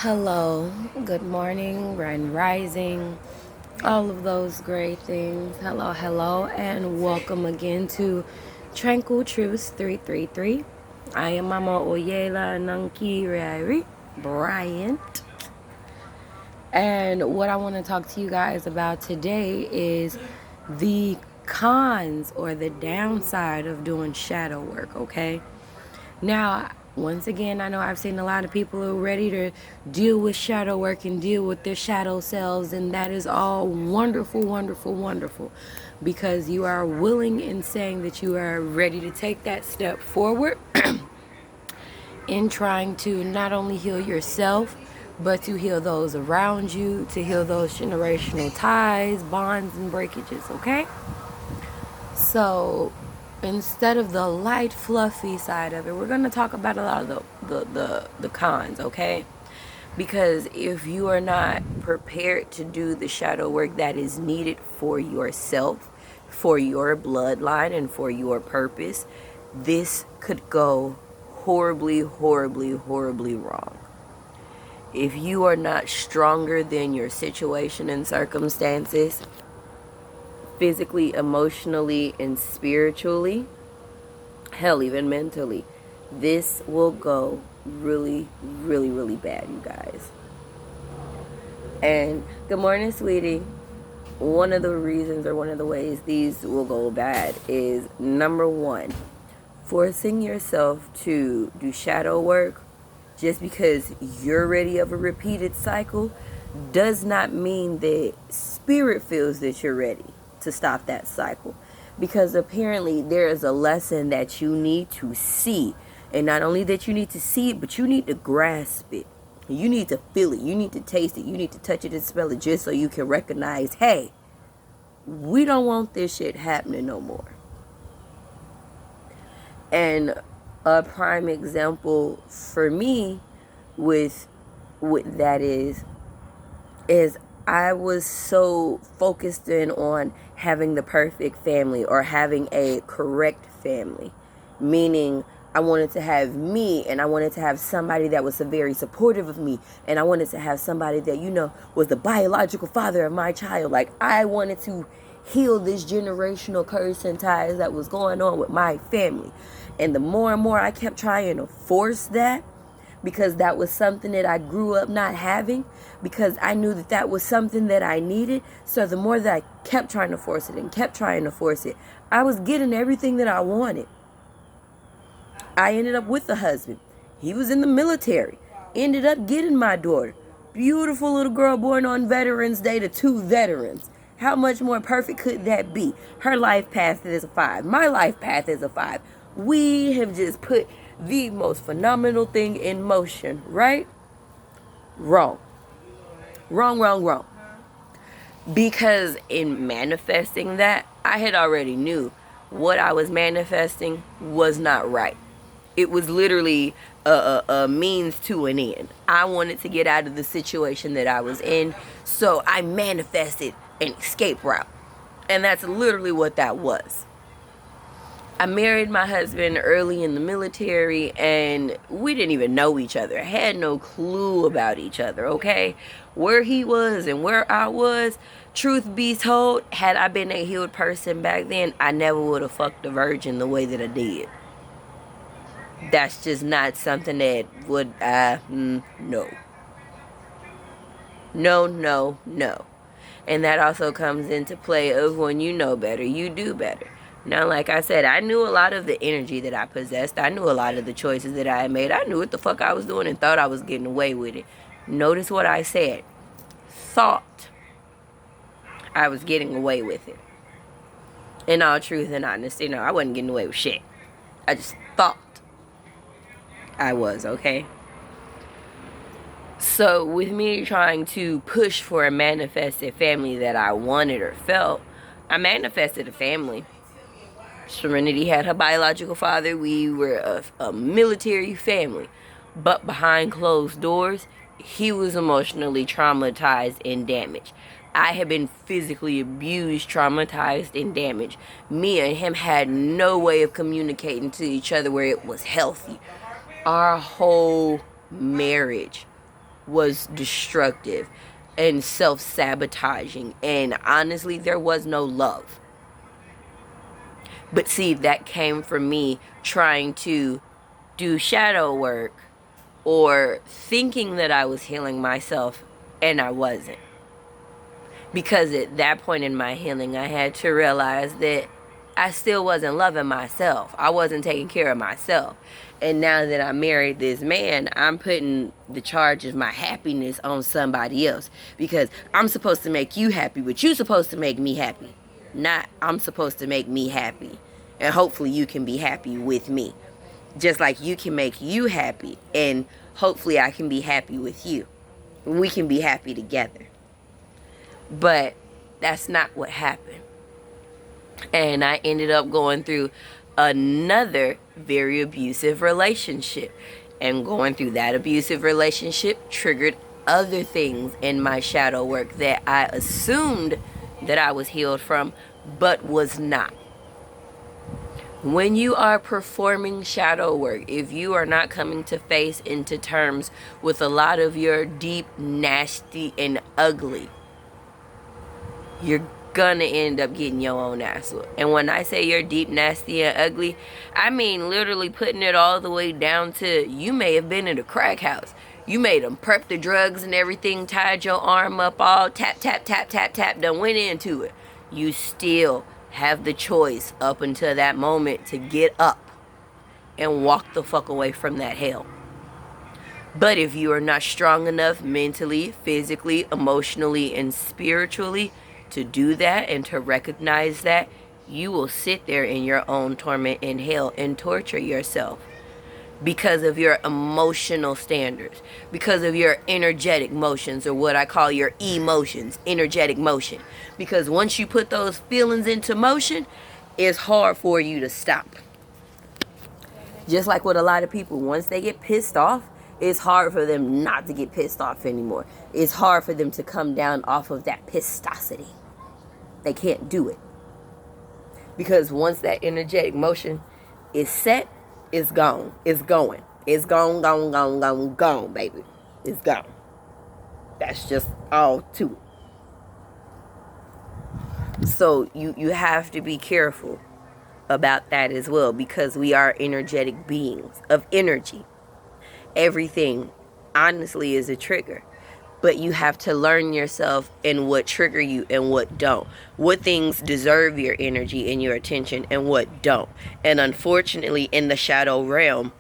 Hello, good morning, grand rising, all of those great things. Hello, and welcome again to Tranquil Truths 333. I am Mama Oyela Nanki Rairi Bryant. And what I want to talk to you guys about today is the cons or the downside of doing shadow work, okay? Now, once again, I know I've seen a lot of people who are ready to deal with shadow work and deal with their shadow selves, and that is all wonderful, wonderful, wonderful, because you are willing in saying that you are ready to take that step forward in trying to not only heal yourself, but to heal those around you, to heal those generational ties, bonds, and breakages, okay? So instead of the light, fluffy side of it, we're going to talk about a lot of the cons, okay? Because if you are not prepared to do the shadow work that is needed for yourself, for your bloodline, and for your purpose, this could go horribly, horribly, horribly wrong. If you are not stronger than your situation and circumstances, physically, emotionally, and spiritually, hell, even mentally, this will go really, really, really bad, you guys. And good morning, sweetie. One of the reasons or one of the ways these will go bad is, number one, forcing yourself to do shadow work just because you're ready of a repeated cycle does not mean that spirit feels that you're ready to stop that cycle, because apparently there is a lesson that you need to see, and not only that you need to see it, but you need to grasp it, you need to feel it, you need to taste it, you need to touch it and smell it, just so you can recognize, hey, we don't want this shit happening no more. And a prime example for me with that is I was so focused in on having the perfect family or having a correct family, meaning I wanted to have me, and I wanted to have somebody that was very supportive of me, and I wanted to have somebody that, was the biological father of my child. Like, I wanted to heal this generational curse and ties that was going on with my family. And the more and more I kept trying to force that, because that was something that I grew up not having, because I knew that that was something that I needed. So the more that I kept trying to force it and kept trying to force it, I was getting everything that I wanted. I ended up with a husband. He was in the military. Ended up getting my daughter. Beautiful little girl born on Veterans Day to 2 veterans. How much more perfect could that be? Her life path is a 5. My life path is a 5. We have just put the most phenomenal thing in motion, right? Wrong. Wrong. Because in manifesting that, I had already knew what I was manifesting was not right. It was literally a means to an end. I wanted to get out of the situation that I was in, so I manifested an escape route. And that's literally what that was. I married my husband early in the military, and we didn't even know each other. I had no clue about each other, okay? Where he was and where I was, truth be told, had I been a healed person back then, I never would have fucked a virgin the way that I did. That's just not something that would, no. No. And that also comes into play of when you know better, you do better. Now, like I said, I knew a lot of the energy that I possessed. I knew a lot of the choices that I had made. I knew what the fuck I was doing and thought I was getting away with it. Notice what I said. Thought I was getting away with it. In all truth and honesty, no, I wasn't getting away with shit. I just thought I was, okay? So with me trying to push for a manifested family that I wanted or felt, I manifested a family. Serenity had her biological father. We were a military family. But behind closed doors, he was emotionally traumatized and damaged. I had been physically abused, traumatized, and damaged. Me and him had no way of communicating to each other where it was healthy. Our whole marriage was destructive and self-sabotaging, and honestly, there was no love. But see, that came from me trying to do shadow work or thinking that I was healing myself, and I wasn't. Because at that point in my healing, I had to realize that I still wasn't loving myself. I wasn't taking care of myself. And now that I married this man, I'm putting the charge of my happiness on somebody else. Because I'm supposed to make you happy, but you're supposed to make me happy. Not I'm supposed to make me happy. And hopefully you can be happy with me. Just like you can make you happy. And hopefully I can be happy with you. We can be happy together. But that's not what happened. And I ended up going through another very abusive relationship. And going through that abusive relationship triggered other things in my shadow work that I assumed that I was healed from, but was not. When you are performing shadow work, if you are not coming to face into terms with a lot of your deep, nasty, and ugly, you're gonna end up getting your own ass whooped. And when I say you're deep, nasty, and ugly, I mean literally putting it all the way down to you may have been in a crack house. You made them prep the drugs and everything, tied your arm up, all tap, tap, tap, tap, tap, done went into it. You still have the choice up until that moment to get up and walk the fuck away from that hell. But if you are not strong enough mentally, physically, emotionally, and spiritually to do that and to recognize that, you will sit there in your own torment and hell and torture yourself because of your emotional standards, because of your energetic motions, or what I call your emotions, energetic motion. Because once you put those feelings into motion, it's hard for you to stop. Just like with a lot of people, once they get pissed off, it's hard for them not to get pissed off anymore. It's hard for them to come down off of that pissosity. They can't do it. Because once that energetic motion is set, it's gone. It's going. It's gone, gone, gone, gone, gone, baby. It's gone. That's just all to it. So you have to be careful about that as well, because we are energetic beings of energy. Everything, honestly, is a trigger. But you have to learn yourself and what trigger you and what don't. What things deserve your energy and your attention and what don't. And unfortunately, in the shadow realm,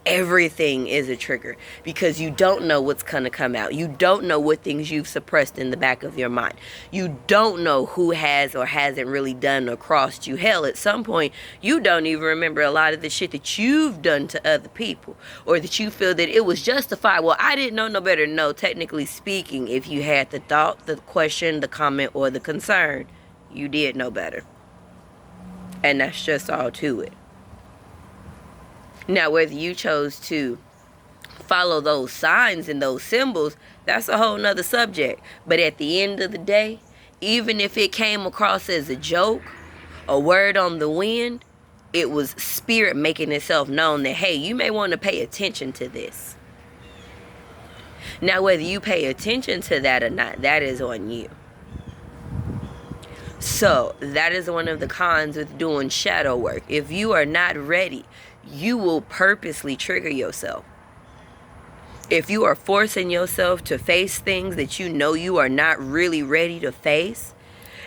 everything is a trigger, because you don't know what's going to come out. You don't know what things you've suppressed in the back of your mind. You don't know who has or hasn't really done or crossed you. Hell, at some point, you don't even remember a lot of the shit that you've done to other people, or that you feel that it was justified. Well, I didn't know no better. No, technically speaking, if you had the thought, the question, the comment, or the concern, you did know better. And that's just all to it. Now, whether you chose to follow those signs and those symbols, that's a whole nother subject. But at the end of the day, even if it came across as a joke, a word on the wind, it was spirit making itself known that, hey, you may want to pay attention to this. Now, whether you pay attention to that or not, that is on you. So, that is one of the cons with doing shadow work. If you are not ready, you will purposely trigger yourself. If you are forcing yourself to face things that you know you are not really ready to face,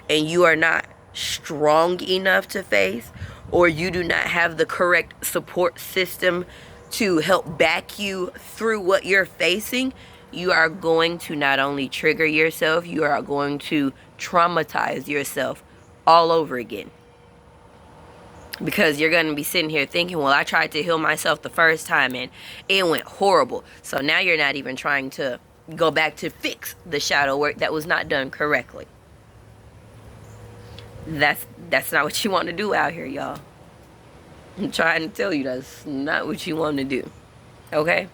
and you are not strong enough to face, or you do not have the correct support system to help back you through what you're facing, you are going to not only trigger yourself, you are going to traumatize yourself all over again. Because you're going to be sitting here thinking, well, I tried to heal myself the first time and it went horrible. So now you're not even trying to go back to fix the shadow work that was not done correctly. That's not what you want to do out here, y'all. I'm trying to tell you that's not what you want to do. Okay?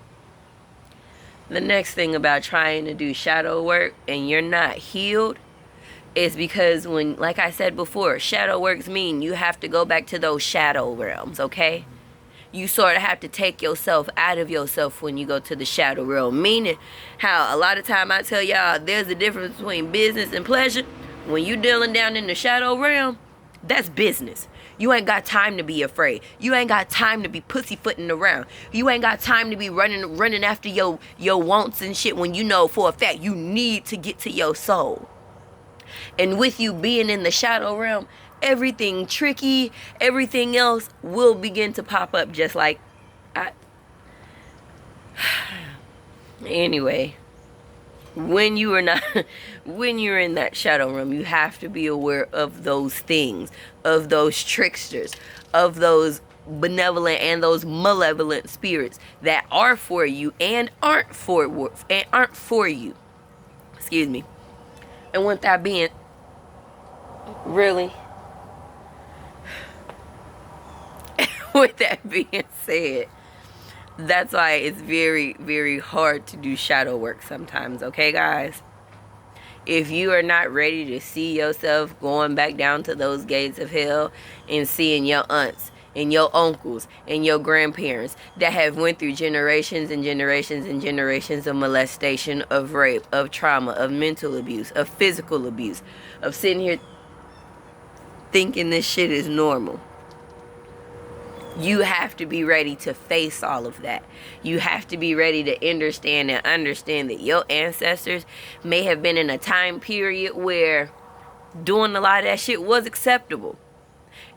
The next thing about trying to do shadow work and you're not healed is because when, like I said before, shadow works mean you have to go back to those shadow realms, okay? you sort of have to take yourself out of yourself when you go to the shadow realm. Meaning how a lot of time I tell y'all there's a difference between business and pleasure. When you dealing down in the shadow realm, that's business. You ain't got time to be afraid. You ain't got time to be pussyfooting around. You ain't got time to be running after your wants and shit when you know for a fact you need to get to your soul. And with you being in the shadow realm, everything tricky, everything else will begin to pop up just like Anyway, when you're in that shadow realm, you have to be aware of those things, of those tricksters, of those benevolent and those malevolent spirits that are for you and aren't for you. Excuse me. And with that being really with that being said, that's why it's very, very hard to do shadow work sometimes, okay, guys? If you are not ready to see yourself going back down to those gates of hell and seeing your aunts and your uncles and your grandparents that have went through generations and generations and generations of molestation, of rape, of trauma, of mental abuse, of physical abuse, of sitting here thinking this shit is normal. You have to be ready to face all of that. You have to be ready to understand that your ancestors may have been in a time period where doing a lot of that shit was acceptable.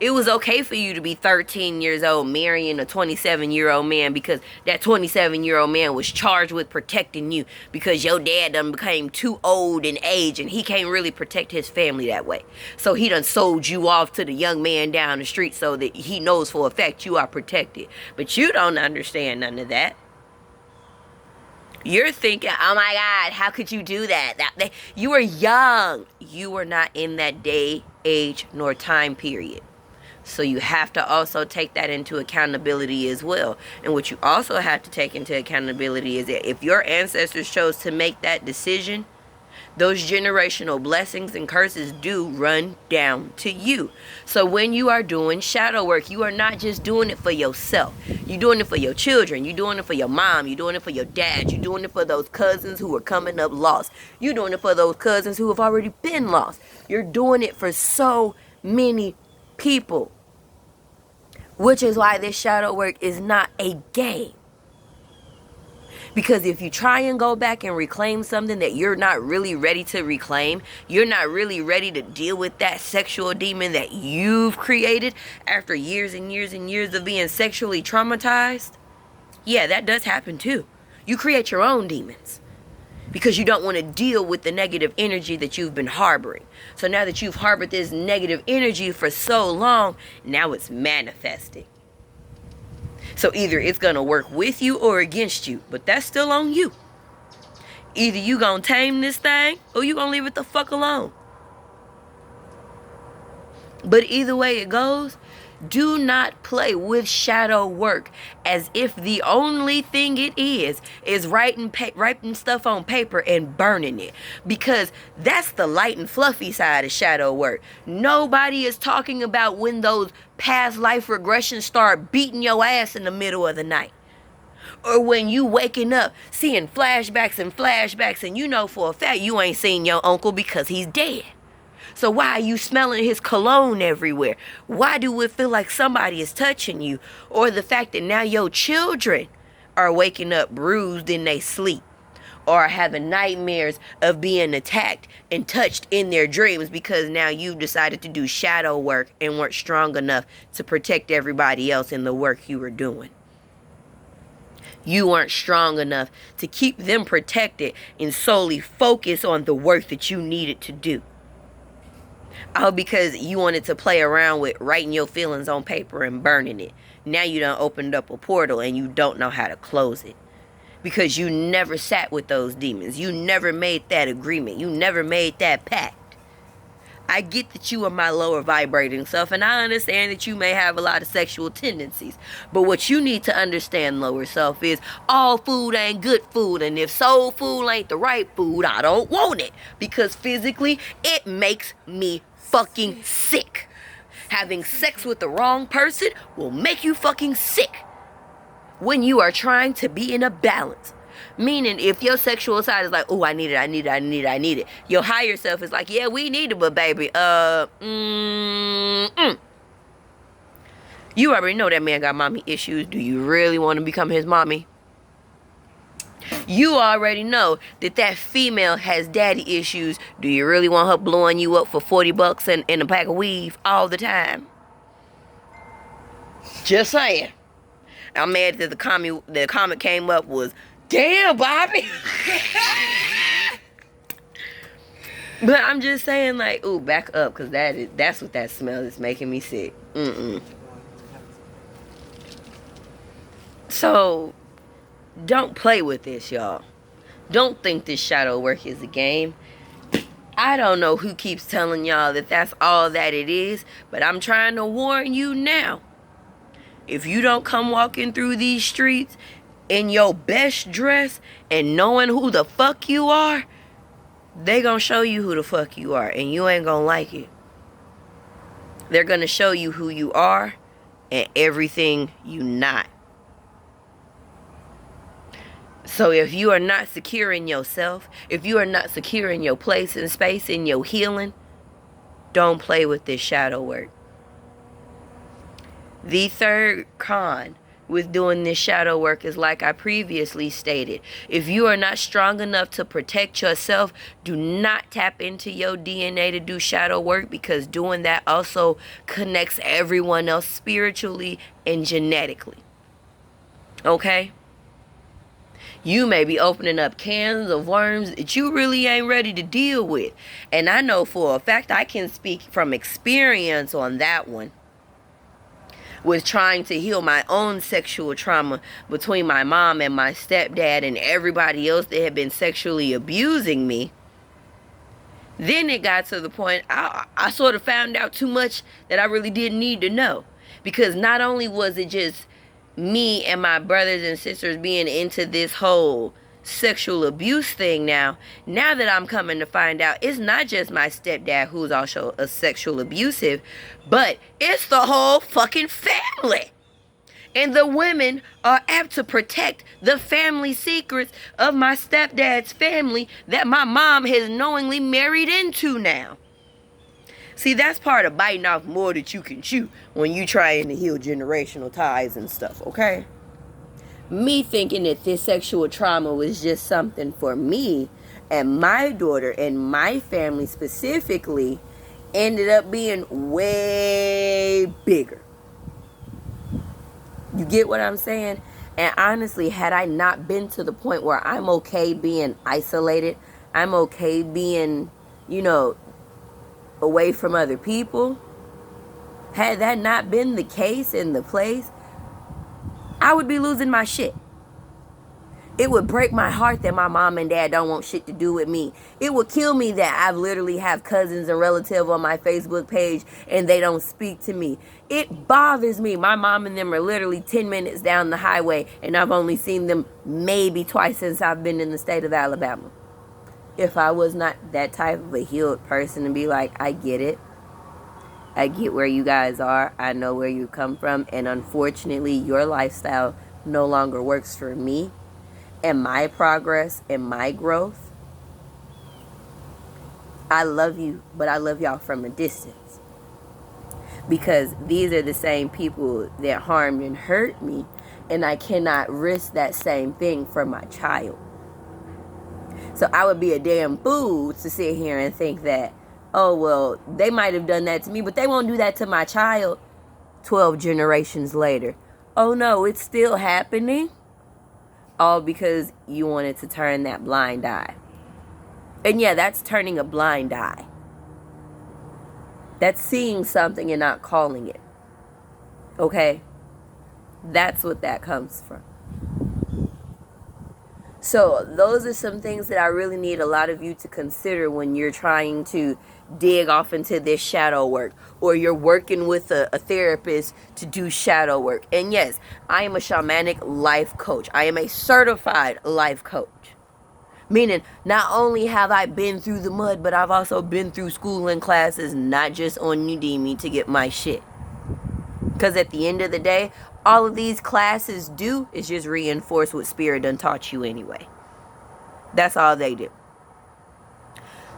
It was okay for you to be 13 years old marrying a 27-year-old man because that 27-year-old man was charged with protecting you because your dad done became too old in age and he can't really protect his family that way. So he done sold you off to the young man down the street so that he knows for a fact you are protected. But you don't understand none of that. You're thinking, oh my God, how could you do that? You are young. You are not in that day, age, nor time period. So you have to also take that into accountability as well. And what you also have to take into accountability is that if your ancestors chose to make that decision, those generational blessings and curses do run down to you. So when you are doing shadow work, you are not just doing it for yourself. You're doing it for your children. You're doing it for your mom. You're doing it for your dad. You're doing it for those cousins who are coming up lost. You're doing it for those cousins who have already been lost. You're doing it for so many people. Which is why this shadow work is not a game. Because if you try and go back and reclaim something that you're not really ready to reclaim, you're not really ready to deal with that sexual demon that you've created after years and years and years of being sexually traumatized, yeah, that does happen too. You create your own demons because you don't want to deal with the negative energy that you've been harboring. So now that you've harbored this negative energy for so long, now it's manifesting. So either it's going to work with you or against you, but that's still on you. Either you going to tame this thing or you going to leave it the fuck alone. But either way it goes, do not play with shadow work as if the only thing it is writing stuff on paper and burning it. Because that's the light and fluffy side of shadow work. Nobody is talking about when those past life regressions start beating your ass in the middle of the night. Or when you waking up seeing flashbacks and you know for a fact you ain't seen your uncle because he's dead. So why are you smelling his cologne everywhere? Why do it feel like somebody is touching you? Or the fact that now your children are waking up bruised in their sleep. Or having nightmares of being attacked and touched in their dreams because now you've decided to do shadow work and weren't strong enough to protect everybody else in the work you were doing. You weren't strong enough to keep them protected and solely focus on the work that you needed to do. All because you wanted to play around with writing your feelings on paper and burning it. Now you done opened up a portal and you don't know how to close it. Because you never sat with those demons. You never made that agreement. You never made that pact. I get that you are my lower vibrating self, and I understand that you may have a lot of sexual tendencies. But what you need to understand, lower self, is all food ain't good food. And if soul food ain't the right food, I don't want it. Because physically, it makes me fucking sick. Having sex with the wrong person will make you fucking sick. when you are trying to be in a balance. Meaning, if your sexual side is like, oh, I need it. Your higher self is like, yeah, we need it, but baby, you already know that man got mommy issues. Do you really want to become his mommy? You already know that female has daddy issues. Do you really want her blowing you up for $40 and a pack of weave all the time? Just saying. I'm mad that the comment came up was, damn, Bobby. But I'm just saying, like, ooh, back up, because that's what that smell is making me sick. So, don't play with this, y'all. Don't think this shadow work is a game. I don't know who keeps telling y'all that that's all that it is, but I'm trying to warn you now. If you don't come walking through these streets in your best dress and knowing who the fuck you are, they gonna show you who the fuck you are, and you ain't gonna like it. They're gonna show you who you are and everything you not. So if you are not secure in yourself, if you are not secure in your place and space, in your healing, don't play with this shadow work. The third con with doing this shadow work is, like I previously stated, if you are not strong enough to protect yourself, do not tap into your DNA to do shadow work, because doing that also connects everyone else spiritually and genetically. Okay? You may be opening up cans of worms that you really ain't ready to deal with. And I know for a fact, I can speak from experience on that one. With trying to heal my own sexual trauma between my mom and my stepdad and everybody else that had been sexually abusing me. Then it got to the point I sort of found out too much that I really didn't need to know. Because not only was it just me and my brothers and sisters being into this whole sexual abuse thing now that I'm coming to find out, it's not just my stepdad who's also a sexual abusive, but it's the whole fucking family. And the women are apt to protect the family secrets of my stepdad's family that my mom has knowingly married into now. See, that's part of biting off more that you can chew when you trying to heal generational ties and stuff, okay? Me thinking that this sexual trauma was just something for me and my daughter and my family specifically ended up being way bigger. You get what I'm saying? And honestly, had I not been to the point where I'm okay being isolated, I'm okay being, away from other people, had that not been the case in the place, I would be losing my shit. It would break my heart that my mom and dad don't want shit to do with me. It would kill me that I literally have cousins and relatives on my Facebook page and they don't speak to me. It bothers me. My mom and them are literally 10 minutes down the highway and I've only seen them maybe twice since I've been in the state of Alabama. If I was not that type of a healed person to be like, I get it. I get where you guys are. I know where you come from. And unfortunately, your lifestyle no longer works for me and my progress and my growth. I love you, but I love y'all from a distance. Because these are the same people that harmed and hurt me. And I cannot risk that same thing for my child. So I would be a damn fool to sit here and think that, oh, well, they might have done that to me, but they won't do that to my child 12 generations later. Oh, no, it's still happening. All because you wanted to turn that blind eye. And yeah, that's turning a blind eye. That's seeing something and not calling it. Okay? That's what that comes from. So those are some things that I really need a lot of you to consider when you're trying to dig off into this shadow work, or you're working with a therapist to do shadow work. And yes, I am a shamanic life coach. I am a certified life coach. Meaning, not only have I been through the mud, but I've also been through school and classes, not just on Udemy to get my shit. Because at the end of the day, all of these classes do is just reinforce what Spirit done taught you anyway. That's all they do.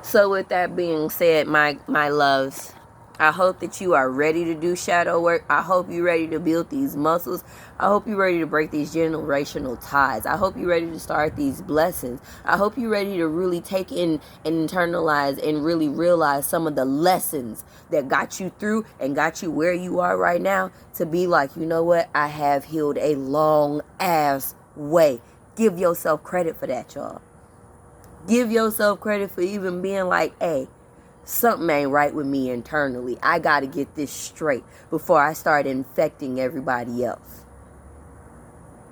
So with that being said, my loves, I hope that you are ready to do shadow work. I hope you're ready to build these muscles. I hope you're ready to break these generational ties. I hope you're ready to start these blessings. I hope you're ready to really take in and internalize and really realize some of the lessons that got you through and got you where you are right now, to be like, you know what? I have healed a long ass way. Give yourself credit for that, y'all. Give yourself credit for even being like, hey, something ain't right with me internally. I got to get this straight before I start infecting everybody else.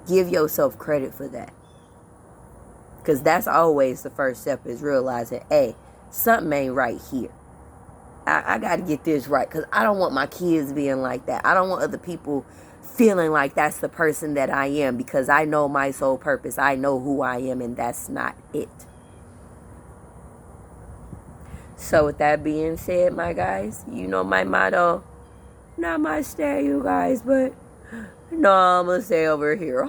Give yourself credit for that. Because that's always the first step, is realizing, hey, something ain't right here. I got to get this right, because I don't want my kids being like that. I don't want other people feeling like that's the person that I am, because I know my soul purpose. I know who I am, and that's not it. So with that being said, my guys, you know my motto. Not my stay, you guys, but no, I'm going to stay over here.